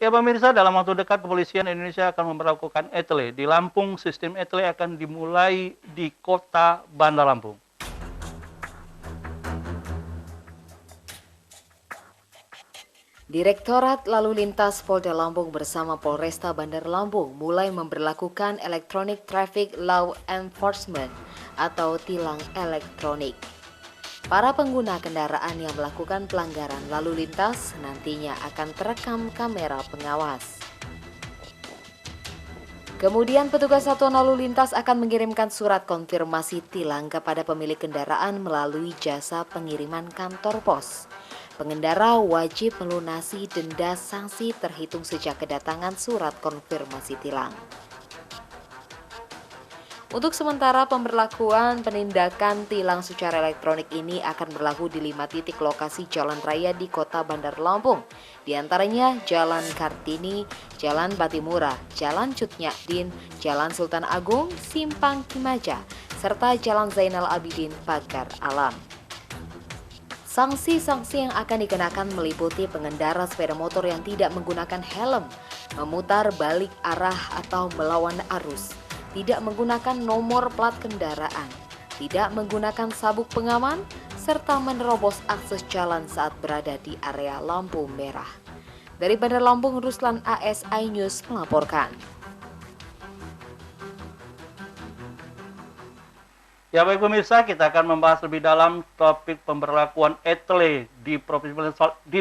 Oke pemirsa, dalam waktu dekat kepolisian Indonesia akan memperlakukan ETLE. Di Lampung, sistem ETLE akan dimulai di kota Bandar Lampung. Direktorat Lalu Lintas Polda Lampung bersama Polresta Bandar Lampung mulai memberlakukan Electronic Traffic Law Enforcement atau tilang elektronik. Para pengguna kendaraan yang melakukan pelanggaran lalu lintas nantinya akan terekam kamera pengawas. Kemudian petugas satuan lalu lintas akan mengirimkan surat konfirmasi tilang kepada pemilik kendaraan melalui jasa pengiriman kantor pos. Pengendara wajib melunasi denda sanksi terhitung sejak kedatangan surat konfirmasi tilang. Untuk sementara pemberlakuan penindakan tilang secara elektronik ini akan berlaku di 5 titik lokasi jalan raya di kota Bandar Lampung. Di antaranya Jalan Kartini, Jalan Batimura, Jalan Cut Nyadin, Jalan Sultan Agung, Simpang Kimaja, serta Jalan Zainal Abidin Pagar Alam. Sanksi-sanksi yang akan dikenakan meliputi pengendara sepeda motor yang tidak menggunakan helm, memutar balik arah atau melawan arus, tidak menggunakan nomor plat kendaraan, tidak menggunakan sabuk pengaman, serta menerobos akses jalan saat berada di area lampu merah. Dari Bandar Lampung, Ruslan AS iNews melaporkan. Ya baik pemirsa, kita akan membahas lebih dalam topik pemberlakuan ETLE di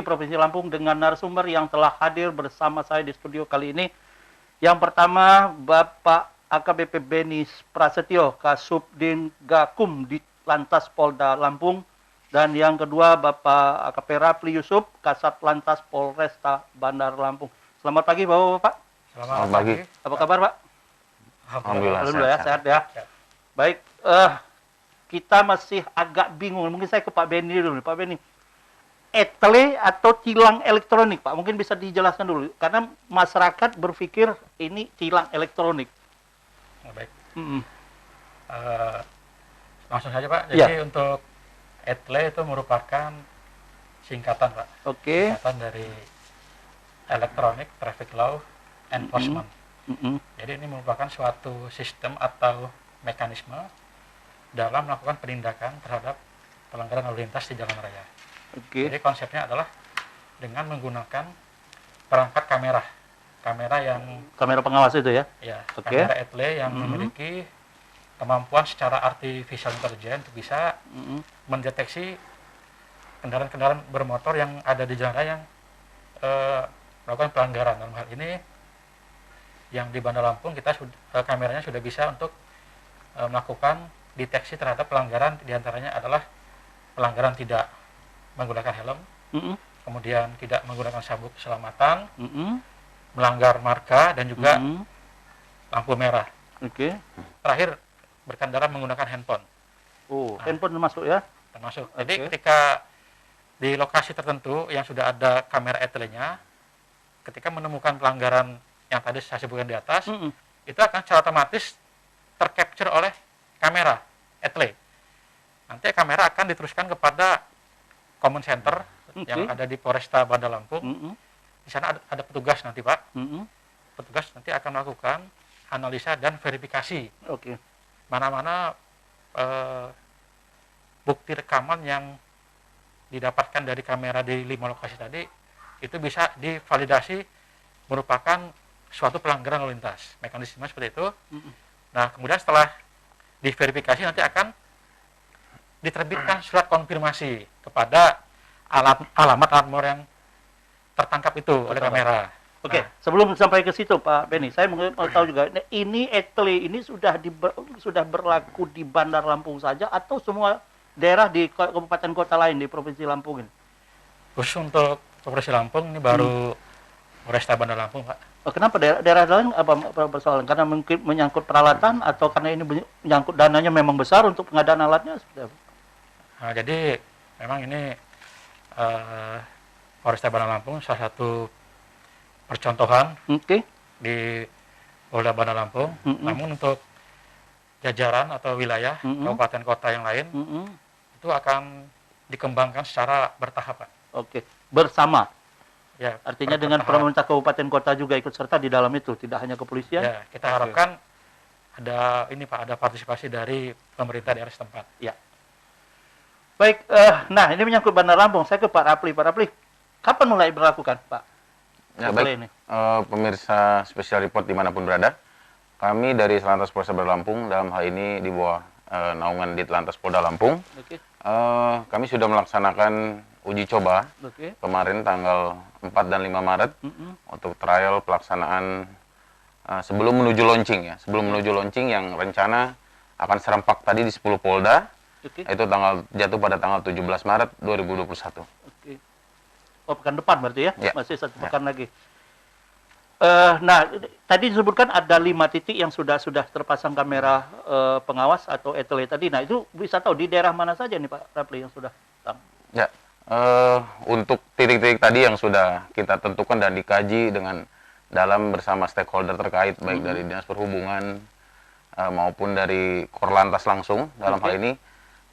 Provinsi Lampung dengan narasumber yang telah hadir bersama saya di studio kali ini. Yang pertama, Bapak AKBP Beni Prasetyo, Kasubdin Gakum di Lantas Polda Lampung. Dan yang kedua, Bapak AKP Rafli Yusuf, Kasat Lantas Polresta Bandar Lampung. Selamat pagi Bapak-Bapak. Selamat pagi. Apa kabar Pak? Alhamdulillah ya, sehat ya. Baik, kita masih agak bingung. Mungkin saya ke Pak Beni dulu. Pak Beni, ETLE atau tilang elektronik, Pak? Mungkin bisa dijelaskan dulu. Karena masyarakat berpikir ini tilang elektronik. Baik. Langsung saja Pak. Jadi Ya. untuk ETLE itu merupakan singkatan Pak. Oke. Singkatan dari Electronic Traffic Law Enforcement. Jadi ini merupakan suatu sistem atau mekanisme dalam melakukan penindakan terhadap pelanggaran lalu lintas di jalan raya. Oke. Jadi konsepnya adalah dengan menggunakan perangkat kamera yang Kamera pengawas itu ya? Oke. kamera ETLE yang memiliki kemampuan secara artificial intelligence untuk bisa mendeteksi kendaraan-kendaraan bermotor yang ada di jalan raya yang melakukan pelanggaran. Dalam hal ini yang di Bandar Lampung kita kameranya sudah bisa untuk melakukan deteksi terhadap pelanggaran, diantaranya adalah pelanggaran tidak menggunakan helm, kemudian tidak menggunakan sabuk keselamatan, melanggar marka dan juga lampu merah. Oke. Terakhir berkendara menggunakan handphone. Handphone masuk ya? Termasuk. Jadi ketika di lokasi tertentu yang sudah ada kamera ETLE-nya, ketika menemukan pelanggaran yang tadi saya sebutkan di atas, itu akan secara otomatis tercapture oleh kamera ETLE. Nanti kamera akan diteruskan kepada command center yang ada di Polresta Bandar Lampung. Di sana ada petugas nanti Pak. Petugas nanti akan melakukan analisa dan verifikasi. Oke. Mana-mana bukti rekaman yang didapatkan dari kamera di 5 lokasi tadi itu bisa divalidasi merupakan suatu pelanggaran lalu lintas. Mekanisme seperti itu. Nah, kemudian setelah diverifikasi nanti akan diterbitkan surat konfirmasi kepada alamat yang tertangkap itu oleh kamera. Oke, sebelum sampai ke situ Pak Beni, saya mau tahu juga, ini ETLE ini sudah berlaku di Bandar Lampung saja atau semua daerah di kabupaten kota lain di Provinsi Lampung ini? Khusus untuk Provinsi Lampung ini baru Polresta Bandar Lampung Pak. Kenapa daerah lain apa persoalan? Karena mungkin menyangkut peralatan atau karena ini menyangkut dananya memang besar untuk pengadaan alatnya seperti apa? Nah, jadi memang ini Polresta Bandar Lampung salah satu percontohan di Polda Bandar Lampung. Namun untuk jajaran atau wilayah kabupaten kota yang lain itu akan dikembangkan secara bertahap Pak. Oke, bersama. Ya, Artinya dengan pemerintah kabupaten kota juga ikut serta di dalam itu, tidak hanya kepolisian. Ya, kita harapkan ada ini Pak, ada partisipasi dari pemerintah daerah setempat. Ya. Baik, nah ini menyangkut Bandar Lampung. Saya ke Pak Rapli. Pak Rapli, kapan mulai berlakukan, Pak? Ya, baik, pemirsa Special Report dimanapun berada, kami dari Satlantas Polres Bandar Lampung dalam hal ini di bawah naungan Ditlantas Polda Lampung, kami sudah melaksanakan uji coba kemarin tanggal 4 dan 5 Maret untuk trial pelaksanaan sebelum menuju launching ya, sebelum menuju launching yang rencana akan serempak tadi di 10 Polda, itu jatuh pada tanggal 17 Maret 2021. Oh, pekan depan berarti ya? Masih 1 pekan lagi. Nah, tadi disebutkan ada 5 titik yang sudah terpasang kamera pengawas atau etle tadi. Nah, itu bisa tahu di daerah mana saja nih Pak Rapli yang sudah pasang? Ya, untuk titik-titik tadi yang sudah kita tentukan dan dikaji dengan dalam bersama stakeholder terkait, baik dari Dinas Perhubungan maupun dari Korlantas langsung dalam hal ini,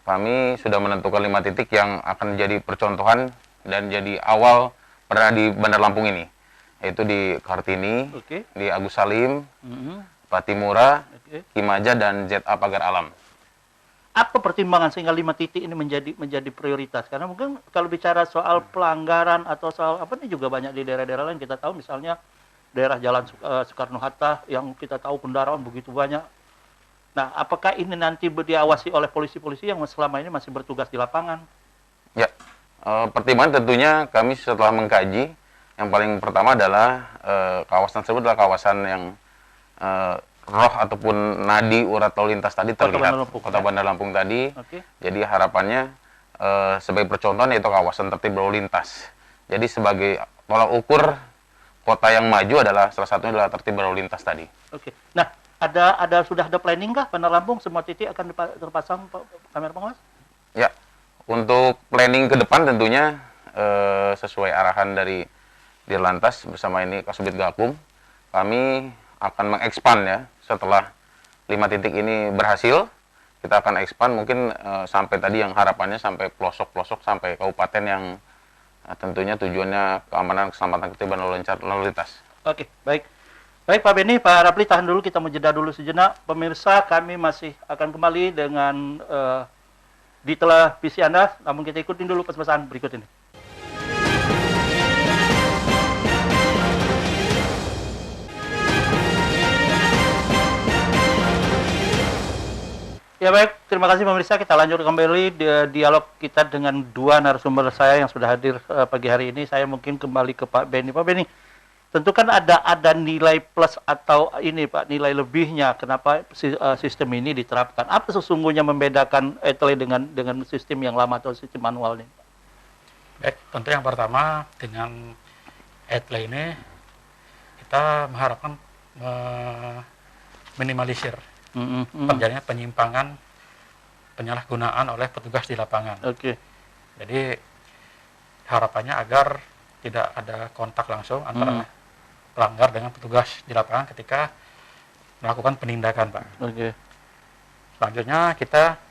kami sudah menentukan 5 titik yang akan jadi percontohan dan jadi awal pernah di Bandar Lampung ini, yaitu di Kartini, di Agus Salim, Patimura, Kimaja, dan ZA Pagar Alam. Apa pertimbangan sehingga 5 titik ini menjadi prioritas? Karena mungkin kalau bicara soal pelanggaran atau soal apa ini juga banyak di daerah-daerah lain. Kita tahu misalnya daerah Jalan Soekarno-Hatta yang kita tahu kendaraan begitu banyak. Nah, apakah ini nanti diawasi oleh polisi-polisi yang selama ini masih bertugas di lapangan? Ya. Pertimbangan tentunya kami setelah mengkaji, yang paling pertama adalah kawasan tersebut adalah kawasan yang roh ataupun nadi urat lalu lintas tadi terlihat, Kota Bandar Lampung tadi. Jadi harapannya sebagai percontohan yaitu kawasan tertib lalu lintas. Jadi sebagai tolak ukur kota yang maju adalah salah satunya adalah tertib lalu lintas tadi. Nah, sudah ada planning kah Bandar Lampung semua titik akan terpasang kamera pengawas? Ya. Untuk planning ke depan tentunya sesuai arahan dari Dirlantas bersama ini Kasubit Gakum, kami akan mengekspan ya setelah 5 titik ini berhasil, kita akan ekspan mungkin sampai tadi yang harapannya sampai pelosok-pelosok sampai kabupaten yang tentunya tujuannya keamanan, keselamatan, ketertiban lalu lintas. Oke, baik. Baik Pak Beni, Pak Rapli, tahan dulu, kita menjeda dulu sejenak. Pemirsa, kami masih akan kembali dengan di televisi Anda, namun kita ikutin dulu pesan-pesan berikut ini. Ya baik, terima kasih pemirsa. Kita lanjut kembali dialog kita dengan 2 narasumber saya yang sudah hadir pagi hari ini. Saya mungkin kembali ke Pak Beni. Pak Beni, tentu kan ada nilai plus atau ini Pak, nilai lebihnya kenapa sistem ini diterapkan. Apa sesungguhnya membedakan etle dengan sistem yang lama atau sistem manual ini? Baik, tentu yang pertama dengan etle ini kita mengharapkan minimalisir terjadinya penyimpangan, penyalahgunaan oleh petugas di lapangan. Jadi harapannya agar tidak ada kontak langsung antara pelanggar dengan petugas di lapangan ketika melakukan penindakan, Pak. Selanjutnya kita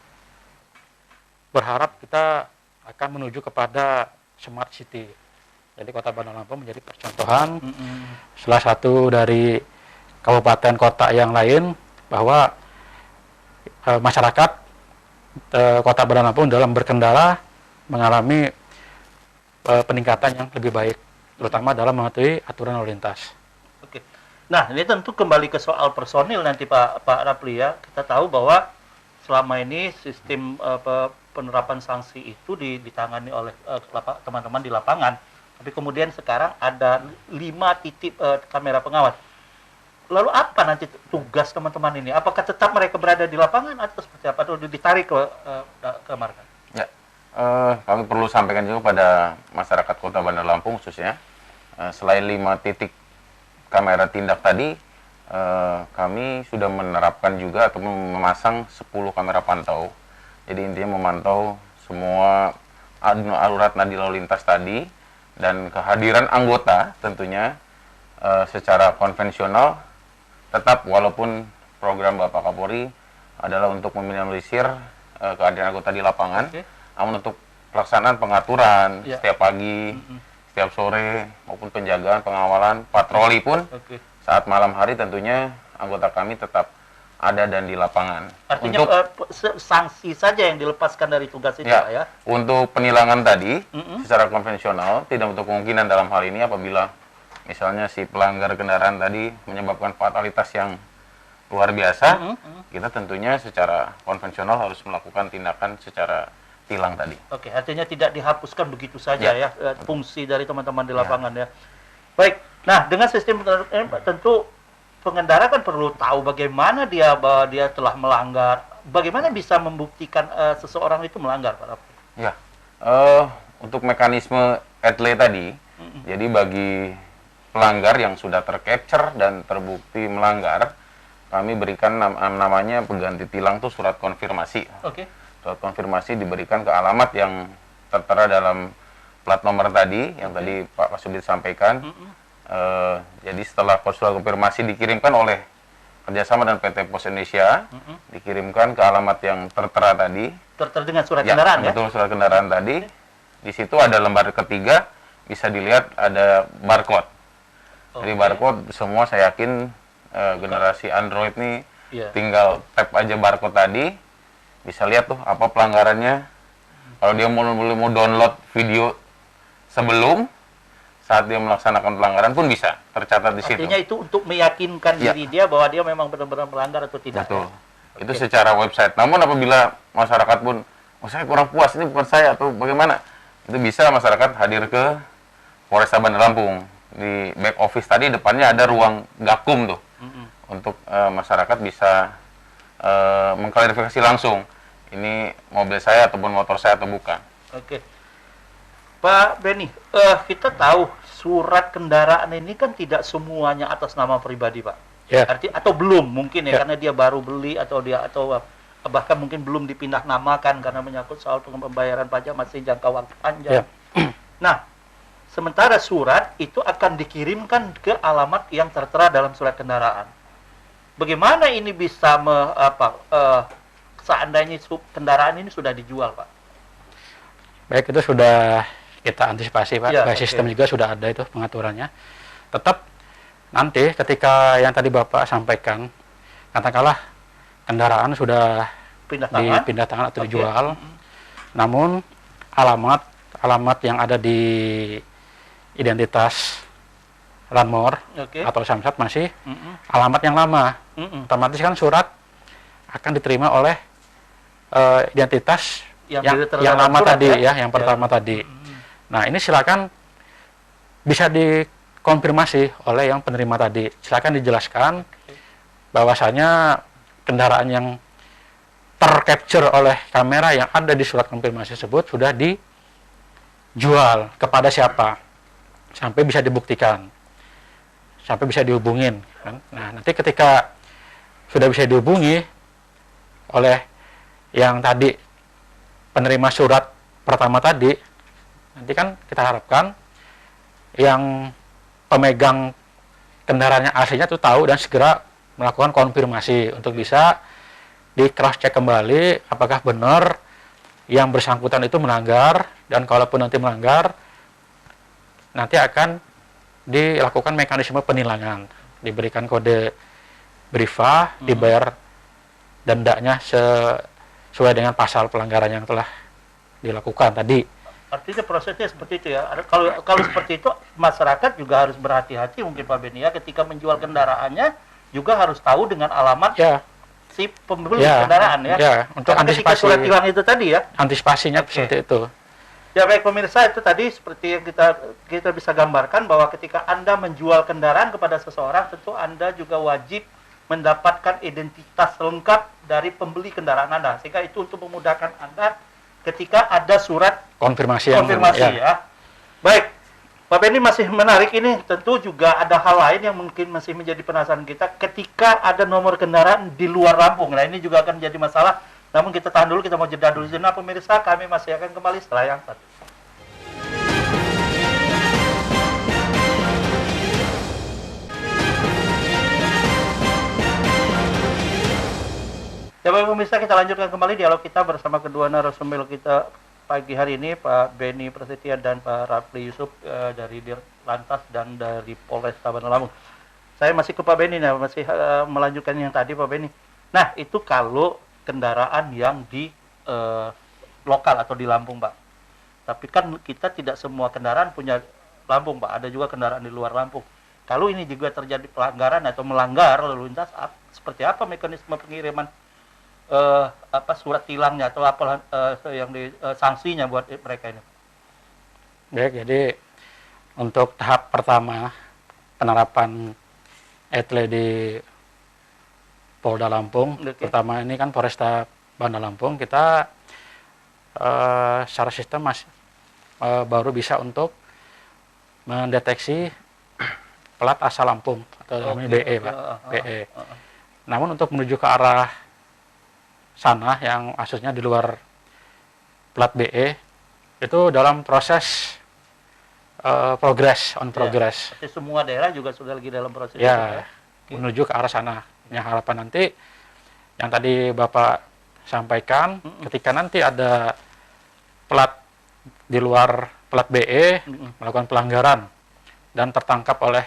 berharap kita akan menuju kepada smart city. Jadi Kota Bandar Lampung menjadi percontohan salah satu dari kabupaten kota yang lain bahwa masyarakat Kota Bandar Lampung dalam berkendara mengalami peningkatan yang lebih baik, terutama dalam mematuhi aturan lalu lintas. Nah, ini tentu kembali ke soal personil nanti Pak Rapli ya. Kita tahu bahwa selama ini sistem penerapan sanksi itu ditangani oleh teman-teman di lapangan. Tapi kemudian sekarang ada 5 titik kamera pengawas. Lalu apa nanti tugas teman-teman ini? Apakah tetap mereka berada di lapangan atau seperti apa? Atau ditarik ke markas? Ya, kami perlu sampaikan juga pada masyarakat Kota Bandar Lampung khususnya, selain 5 titik kamera tindak tadi, kami sudah menerapkan juga atau memasang 10 kamera pantau. Jadi intinya memantau semua alurat nadi lalu lintas tadi, dan kehadiran anggota tentunya secara konvensional tetap, walaupun program Bapak Kapolri adalah untuk meminimalisir kehadiran anggota di lapangan, namun untuk pelaksanaan pengaturan setiap pagi, setiap sore maupun penjagaan, pengawalan, patroli pun Oke. saat malam hari tentunya anggota kami tetap ada dan di lapangan. Artinya sanksi saja yang dilepaskan dari tugas itu Ya, Pak, ya. untuk penilangan tadi Mm-mm. secara konvensional tidak untuk kemungkinan dalam hal ini apabila misalnya si pelanggar kendaraan tadi menyebabkan fatalitas yang luar biasa, kita tentunya secara konvensional harus melakukan tindakan secara tilang tadi. Oke, artinya tidak dihapuskan begitu saja ya, Ya. fungsi dari teman-teman di lapangan ya. Baik, nah dengan sistem tentu pengendara kan perlu tahu bagaimana bahwa dia telah melanggar. Bagaimana bisa membuktikan seseorang itu melanggar, Pak Rafi? Ya, untuk mekanisme etle tadi, jadi bagi pelanggar yang sudah tercapture dan terbukti melanggar, kami berikan namanya pengganti tilang tuh surat konfirmasi. Oke. Surat konfirmasi diberikan ke alamat yang tertera dalam plat nomor tadi, yang tadi Pak Kasubdit sampaikan. Jadi setelah surat konfirmasi dikirimkan oleh kerjasama dengan PT Pos Indonesia, dikirimkan ke alamat yang tertera tadi. Tertera dengan surat kendaraan ya? Betul, surat kendaraan tadi. Di situ ada lembar ketiga, bisa dilihat ada barcode. Jadi barcode semua saya yakin generasi Android nih Iya. tinggal tap aja barcode tadi, bisa lihat tuh apa pelanggarannya. Kalau dia mau download video sebelum saat dia melaksanakan pelanggaran pun bisa tercatat di situ. Artinya itu untuk meyakinkan Ya. diri dia bahwa dia memang benar-benar melanggar atau tidak. Betul. Ya? Itu secara website. Namun apabila masyarakat pun, oh saya kurang puas, ini bukan saya atau bagaimana, itu bisa masyarakat hadir ke Polresta Bandar Lampung. Di back office tadi depannya ada ruang gakum tuh, untuk masyarakat bisa mengklarifikasi langsung ini mobil saya ataupun motor saya atau bukan. Oke. Pak Beni, kita tahu surat kendaraan ini kan tidak semuanya atas nama pribadi, Pak. Ya. Atau belum mungkin ya, Ya. karena dia baru beli atau bahkan mungkin belum dipindah namakan karena menyangkut soal pembayaran pajak masih jangka waktu panjang. Ya. Nah, sementara surat itu akan dikirimkan ke alamat yang tertera dalam surat kendaraan. Bagaimana ini bisa seandainya kendaraan ini sudah dijual, Pak? Baik, itu sudah kita antisipasi, Pak. Ya, Baik, sistem juga sudah ada itu pengaturannya. Tetap nanti ketika yang tadi Bapak sampaikan, katakanlah kendaraan sudah Pindah tangan? dipindah tangan atau Oke. dijual, namun alamat yang ada di identitas Ranmor Oke. atau Samsat masih Mm-mm. alamat yang lama. Mm-mm. Otomatis kan surat akan diterima oleh identitas Yang diterima yang dalam lama surat, tadi ya? ya, yang pertama tadi. Nah, ini silakan bisa dikonfirmasi oleh yang penerima tadi. Silakan dijelaskan bahwasanya kendaraan yang tercapture oleh kamera yang ada di surat konfirmasi tersebut sudah dijual kepada siapa, sampai bisa dibuktikan, sampai bisa dihubungin kan? Nah, nanti ketika sudah bisa dihubungi oleh yang tadi penerima surat pertama tadi, nanti kan kita harapkan yang pemegang kendaraannya aslinya itu tahu dan segera melakukan konfirmasi untuk bisa di cross check kembali apakah benar yang bersangkutan itu melanggar, dan kalaupun nanti melanggar nanti akan dilakukan mekanisme penilangan, diberikan kode briva, dibayar dendanya sesuai dengan pasal pelanggaran yang telah dilakukan tadi. Artinya prosesnya seperti itu ya. Kalau seperti itu, masyarakat juga harus berhati-hati mungkin Pak Beni ya, ketika menjual kendaraannya juga harus tahu dengan alamat Ya, si pembeli ya, kendaraan ya. ya, untuk Karena ketika antisipasi surat tilang itu tadi ya. antisipasinya Oke. seperti itu. Ya baik pemirsa, itu tadi seperti yang kita bisa gambarkan bahwa ketika Anda menjual kendaraan kepada seseorang, tentu Anda juga wajib mendapatkan identitas lengkap dari pembeli kendaraan Anda, sehingga itu untuk memudahkan Anda ketika ada surat Konfirmasi ya. Baik, Pak Beni, masih menarik ini. Tentu juga ada hal lain yang mungkin masih menjadi penasaran kita ketika ada nomor kendaraan di luar Lampung. Nah, ini juga akan menjadi masalah. Namun kita tahan dulu, kita mau jeda dulu sejenak pemirsa. Kami masih akan kembali setelah yang satu. Ya baik pemirsa, kita lanjutkan kembali dialog kita bersama kedua narasumber kita pagi hari ini Pak Beni Prasetya dan Pak Rapli Yusuf dari Dirlantas dan dari Polresta Bandar Lampung. Saya masih ke Pak Beni, masih melanjutkan yang tadi Pak Beni. Nah, itu kalau kendaraan yang di lokal atau di Lampung, Pak. Tapi kan kita tidak semua kendaraan punya Lampung, Pak. Ada juga kendaraan di luar Lampung. Kalau ini juga terjadi pelanggaran atau melanggar lalu lintas, seperti apa mekanisme pengiriman surat tilangnya atau apa yang sanksinya buat mereka ini? Baik, jadi untuk tahap pertama penerapan ETLE di Polda Lampung, pertama ini kan Polresta Bandar Lampung, kita secara sistem baru bisa untuk mendeteksi plat asal Lampung atau namanya BE, Pak. BE. Namun untuk menuju ke arah sana yang maksudnya di luar plat BE itu dalam proses progress. Jadi semua daerah juga sudah lagi dalam proses ya, itu, ya? menuju ke arah sana. Yang harapan nanti yang tadi Bapak sampaikan, ketika nanti ada plat di luar plat BE melakukan pelanggaran dan tertangkap oleh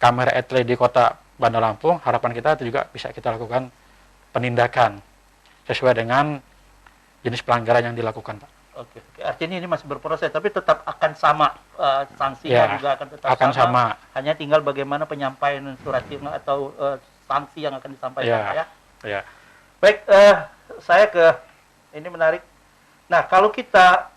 kamera ETLE di kota Bandar Lampung, harapan kita itu juga bisa kita lakukan penindakan sesuai dengan jenis pelanggaran yang dilakukan, Pak. Oke. Artinya ini masih berproses, tapi tetap akan sama sanksinya Ya, juga akan tetap sama. Hanya tinggal bagaimana penyampaian surat tilang atau sanksi yang akan disampaikan, ya. Ya. Baik, saya ini menarik. Nah, kalau kita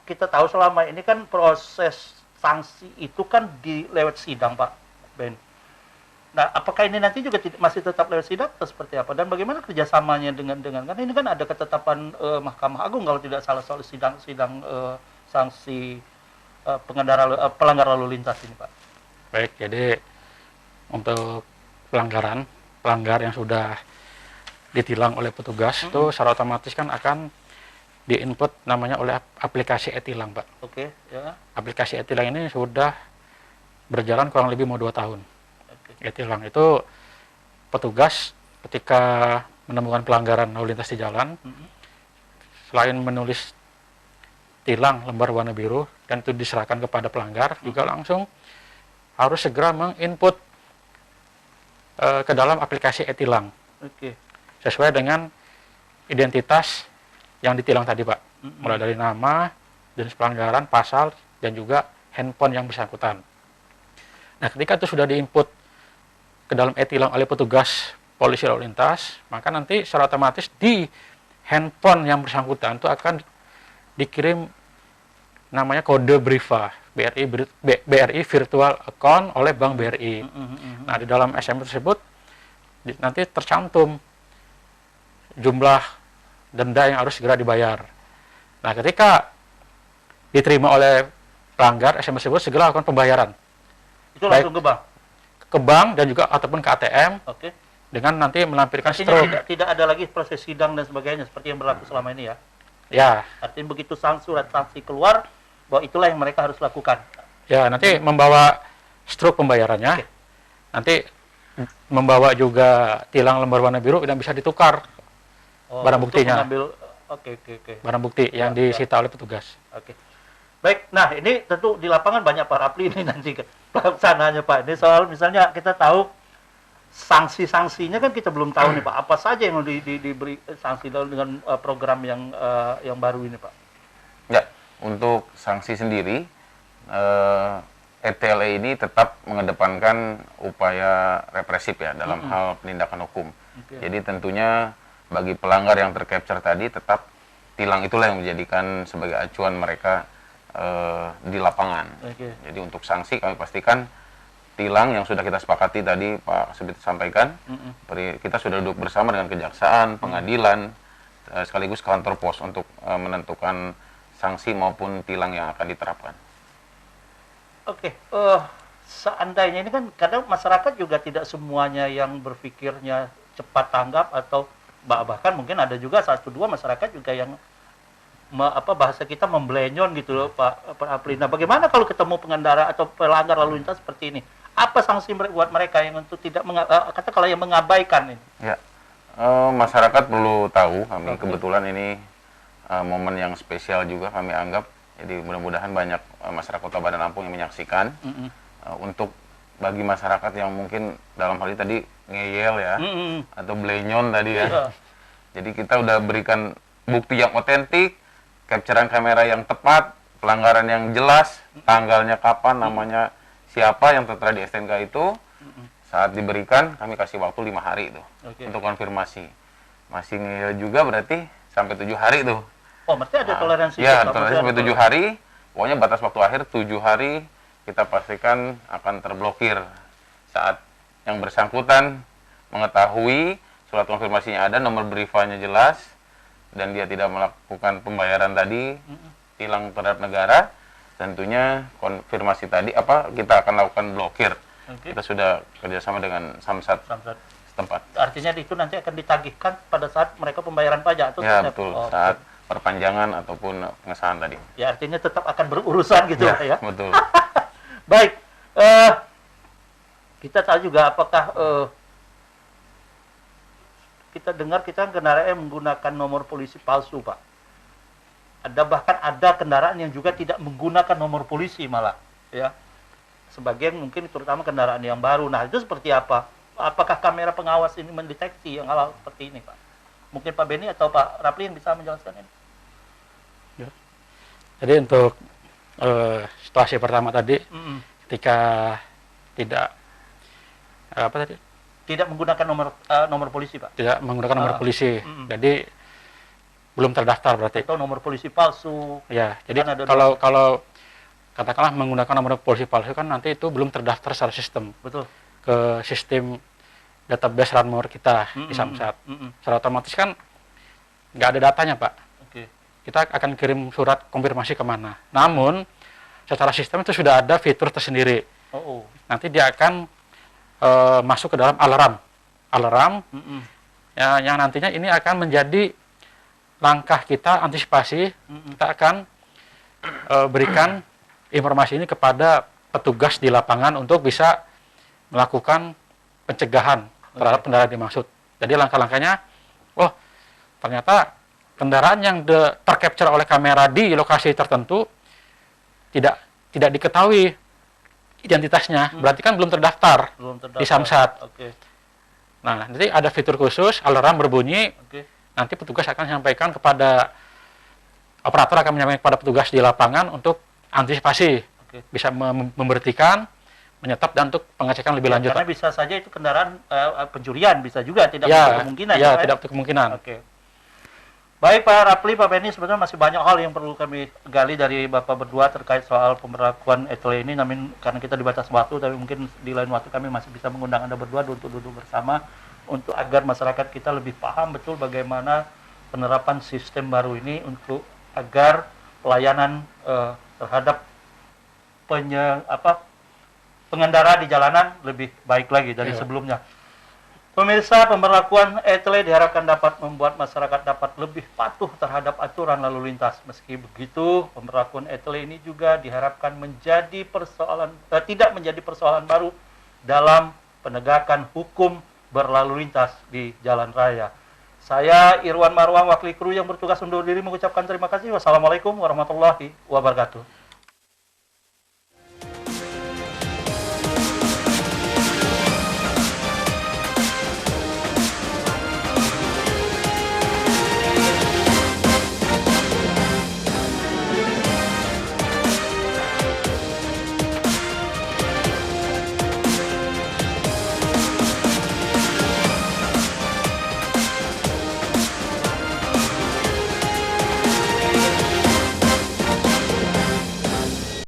tahu selama ini kan proses sanksi itu kan lewat sidang, Pak Ben. Nah, apakah ini nanti juga masih tetap lewat sidang atau seperti apa? Dan bagaimana kerjasamanya dengan karena ini kan ada ketetapan Mahkamah Agung kalau tidak salah soal sidang sanksi pelanggar lalu lintas ini, Pak. Baik, jadi untuk pelanggar yang sudah ditilang oleh petugas itu secara otomatis kan akan diinput namanya oleh aplikasi e-tilang, Pak. Oke, ya. Aplikasi e-tilang ini sudah berjalan kurang lebih mau 2 tahun. E-tilang itu petugas ketika menemukan pelanggaran lalu lintas di jalan, selain menulis tilang lembar warna biru dan itu diserahkan kepada pelanggar, juga langsung harus segera menginput ke dalam aplikasi e-tilang. Sesuai dengan identitas yang ditilang tadi, Pak. Mulai dari nama, jenis pelanggaran, pasal, dan juga handphone yang bersangkutan. Nah, ketika itu sudah diinput ke dalam e-tilang oleh petugas polisi lalu lintas, maka nanti secara otomatis di handphone yang bersangkutan itu akan dikirim namanya kode BRIVA, BRI Virtual Account oleh Bank BRI. Nah, di dalam SMS tersebut nanti tercantum jumlah denda yang harus segera dibayar. Nah, ketika diterima oleh pelanggar, SMS tersebut segera lakukan pembayaran. Itu langsung ke bank? Ke bank dan juga ataupun ke ATM. Oke. Dengan nanti melampirkan artinya tidak ada lagi proses sidang dan sebagainya seperti yang berlaku selama ini, ya? Ya. Artinya begitu surat sanksi keluar, bahwa itulah yang mereka harus lakukan. Ya, nanti membawa struk pembayarannya. Nanti membawa juga tilang lembar warna biru dan bisa ditukar barang buktinya. Oke. Barang bukti yang disita oleh petugas. Oke. Baik, nah ini tentu di lapangan banyak Pak Rapli ini nanti pelaksananya, Pak. Ini soal misalnya kita tahu sanksi-sanksinya kan kita belum tahu nih, Pak. Apa saja yang diberi sanksi dengan program yang baru ini, Pak? Ya, untuk sanksi sendiri, ETLE ini tetap mengedepankan upaya represif ya dalam hal penindakan hukum. Jadi tentunya bagi pelanggar yang tercapture tadi tetap tilang itulah yang menjadikan sebagai acuan mereka di lapangan. Jadi untuk sanksi kami pastikan tilang yang sudah kita sepakati tadi Pak Subit sampaikan, kita sudah duduk bersama dengan kejaksaan, pengadilan, sekaligus kantor pos untuk menentukan sanksi maupun tilang yang akan diterapkan. Oke, seandainya ini kan kadang masyarakat juga tidak semuanya yang berpikirnya cepat tanggap atau bahkan mungkin ada juga 1-2 masyarakat juga yang bahasa kita memblenyon gitu loh, Pak Apli. Nah, bagaimana kalau ketemu pengendara atau pelanggar lalu lintas seperti ini? Apa sanksi buat mereka yang untuk tidak kalau yang mengabaikan ini? Ya, masyarakat perlu tahu, kami kebetulan ini momen yang spesial juga kami anggap. Jadi mudah-mudahan banyak masyarakat Kota Bandar Lampung yang menyaksikan. Untuk bagi masyarakat yang mungkin dalam hal ini tadi ngeyel ya, atau blenyon tadi ya. Jadi kita udah berikan bukti yang otentik, capturean kamera yang tepat, pelanggaran yang jelas, tanggalnya kapan, namanya siapa yang tertera di STNK itu. Saat diberikan, kami kasih waktu 5 hari itu untuk konfirmasi. Masih ngeyel juga berarti sampai 7 hari tuh. Oh, berarti ada toleransi? Ya, toleransi sampai 7 hari. Pokoknya batas waktu akhir 7 hari kita pastikan akan terblokir. Saat yang bersangkutan mengetahui surat konfirmasinya ada, nomor BRIFA-nya jelas, dan dia tidak melakukan pembayaran tadi, tilang terhadap negara, tentunya konfirmasi tadi kita akan lakukan blokir. Kita sudah kerjasama dengan Samsat setempat. Artinya itu nanti akan ditagihkan pada saat mereka pembayaran pajak atau ya, betul. Saat perpanjangan ataupun pengesahan tadi. Ya, artinya tetap akan berurusan gitu ya. Betul. Baik. Kita tahu juga apakah kita dengar kendaraan yang menggunakan nomor polisi palsu, Pak. Bahkan ada kendaraan yang juga tidak menggunakan nomor polisi malah, ya. Sebagian mungkin terutama kendaraan yang baru. Nah, itu seperti apa? Apakah kamera pengawas ini mendeteksi yang hal seperti ini, Pak? Mungkin Pak Beni atau Pak Rapli yang bisa menjelaskan ini. Ya. Jadi untuk situasi pertama tadi, ketika tidak tidak menggunakan nomor polisi, Pak. Tidak menggunakan nomor polisi. Jadi belum terdaftar berarti. Atau nomor polisi palsu. Ya, jadi kalau katakanlah menggunakan nomor polisi palsu kan nanti itu belum terdaftar secara sistem. Betul. Ke sistem database Ranmor kita di Samsat. Secara otomatis kan nggak ada datanya, Pak. Kita akan kirim surat konfirmasi kemana. Namun secara sistem itu sudah ada fitur tersendiri. Nanti dia akan masuk ke dalam alarm ya, yang nantinya ini akan menjadi langkah kita antisipasi. Kita akan berikan informasi ini kepada petugas di lapangan untuk bisa melakukan pencegahan terhadap kendaraan dimaksud. Jadi langkah-langkahnya, ternyata kendaraan yang tercapture oleh kamera di lokasi tertentu tidak diketahui identitasnya, berarti kan belum terdaftar di Samsat. Nah, nanti ada fitur khusus, alarm berbunyi, nanti petugas akan menyampaikan kepada operator, akan menyampaikan kepada petugas di lapangan untuk antisipasi, bisa memberhentikan, menyetop, dan untuk pengecekan lebih lanjut. Karena bisa saja itu kendaraan pencurian, bisa juga tidak menutup kemungkinan. Ya, tidak menutup kemungkinan. Baik Pak Rapli, Pak Beni, sebenarnya masih banyak hal yang perlu kami gali dari Bapak berdua terkait soal pemberlakuan ETLE ini. Namun karena kita dibatas waktu, tapi mungkin di lain waktu kami masih bisa mengundang Anda berdua untuk duduk bersama untuk agar masyarakat kita lebih paham betul bagaimana penerapan sistem baru ini untuk agar pelayanan terhadap pengendara di jalanan lebih baik lagi dari sebelumnya. Pemirsa, pemberlakuan ETLE diharapkan dapat membuat masyarakat dapat lebih patuh terhadap aturan lalu lintas. Meski begitu, pemberlakuan ETLE ini juga diharapkan menjadi tidak menjadi persoalan baru dalam penegakan hukum berlalu lintas di jalan raya. Saya Irwan Marwang, wakil kru yang bertugas undur diri, mengucapkan terima kasih. Wassalamualaikum warahmatullahi wabarakatuh.